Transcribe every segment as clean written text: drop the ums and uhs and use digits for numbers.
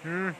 हम्म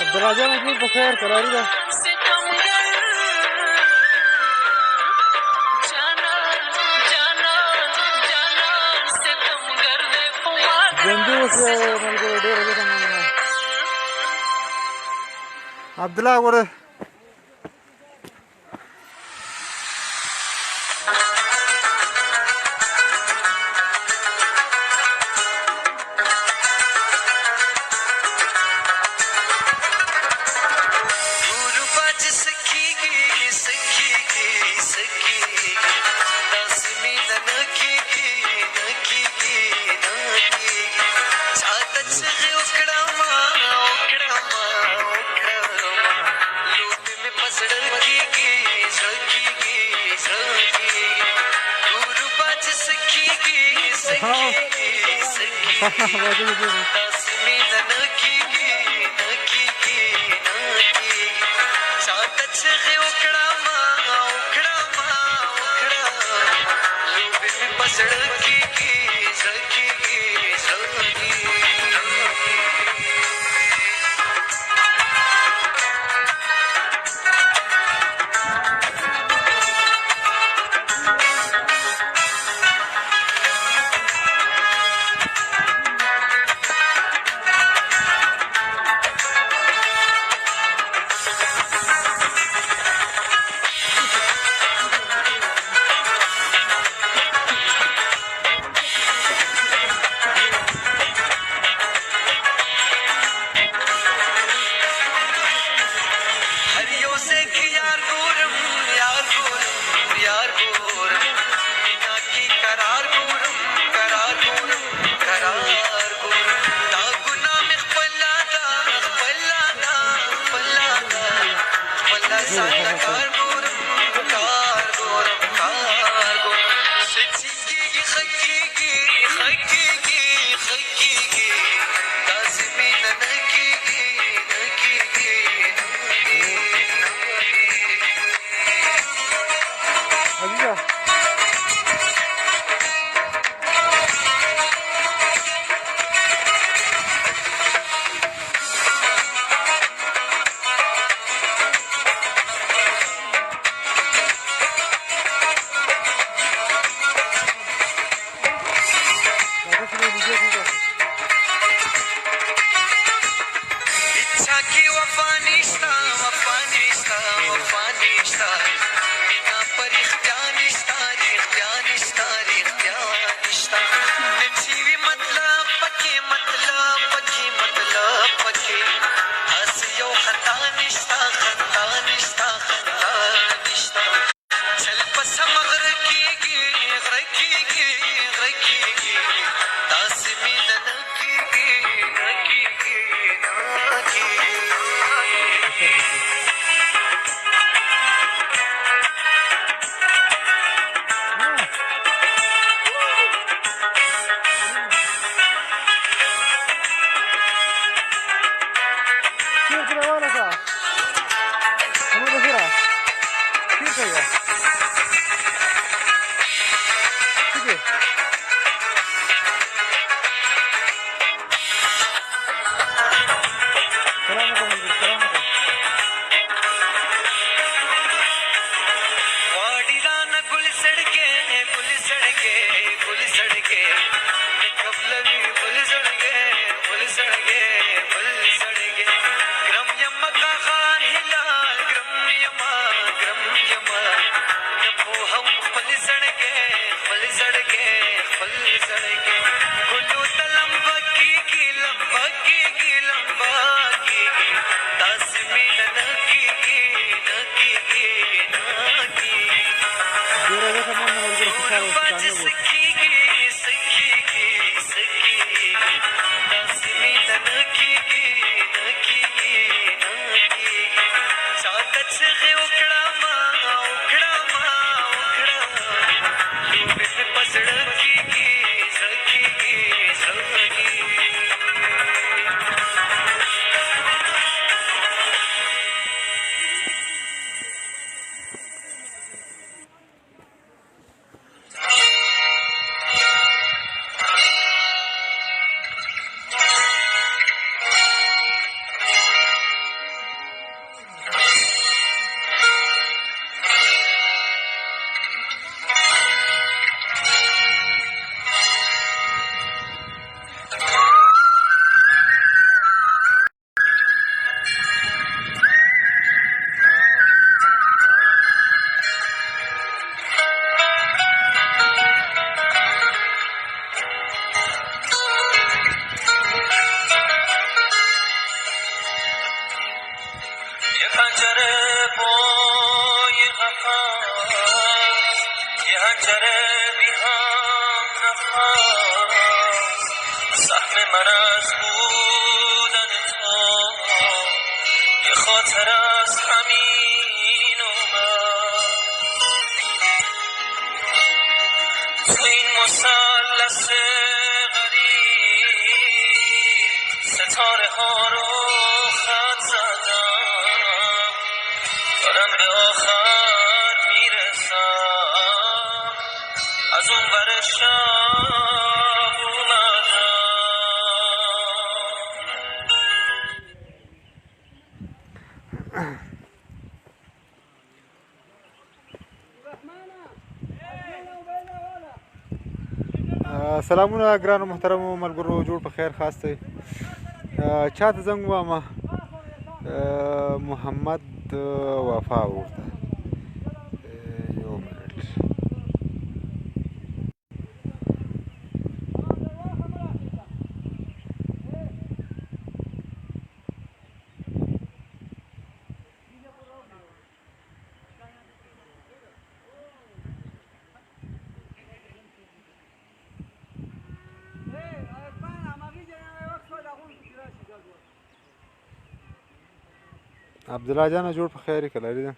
عبدالله مجمود بخير قراري ده ژوندي اوس ملګرو ډېره ګټه مننه عبدالله ګوره gram yama پنجره بای قفص، یه هنجره بی هم نفس، سهم من از بودن تو یه خاطر از همین اومد. تو این مثلث غریب ستاره ها رو خط زدم، دارم به آخر میرسم، از اون ور شب اومدم. سلامونه ګرانو محترمو ملګرو، جوړ په خیر خاص دی. چا ته زنګ ووهمه، محمد وفا ورته یو منټ. عبدالله جانه جوړ په خیر که لري ده.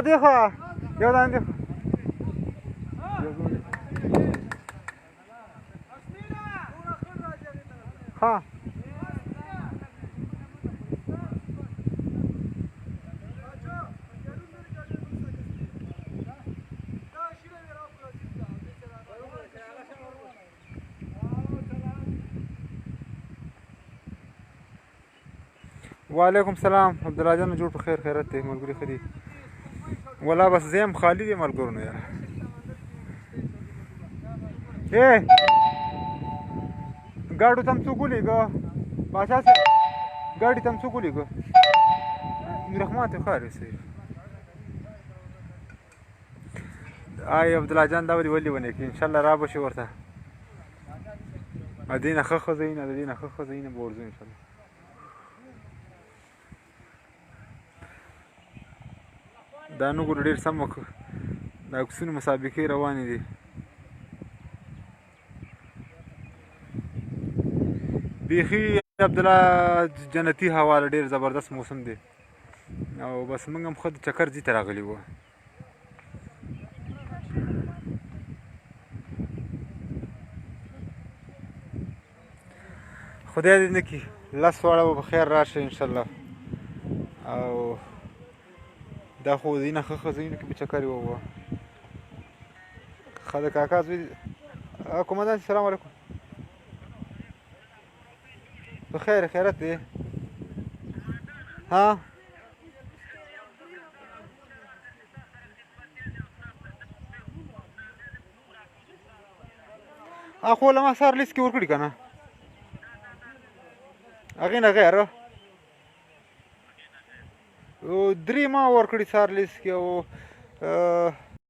دیخوا یو دان دیخوا ها وعلیکم سلام عبدالله جان، جوړ په خیر خیرت دی ملګري ښه دي. والله بس زه یم خالي دی ملګرو نه یار. गाडू तम चुकली ग बादशाह से गाड़ी तम चुकली ग رحمات خیر سي آی عبدالله جان دا ولي ونه کې ان شاء الله را بشي ورته ادینه خخ زینه ادینه خخ زینه بورځو ان شاء الله. دا نو ګور ډیر سم وک دا کوسونه مسابقې روانې دي. بیخي عبدالله جنتی هوا ډیر زبردست موسم دی او بس موږ هم خود چکر دې ته راغلي وو. خدای دې نه کړي لس واړه به په خیر راشي انشاءالله. او دا خو ځینې ښه ځایونو کې به چکر ووهو. ښه د کاکا زوی قومندان سلام علیکم. بخیر خیرت دی؟ ها خو له ما سهار لیست کې ورکړي که نه هغې نه غیر درې ما ورکړي سهار لیست کې او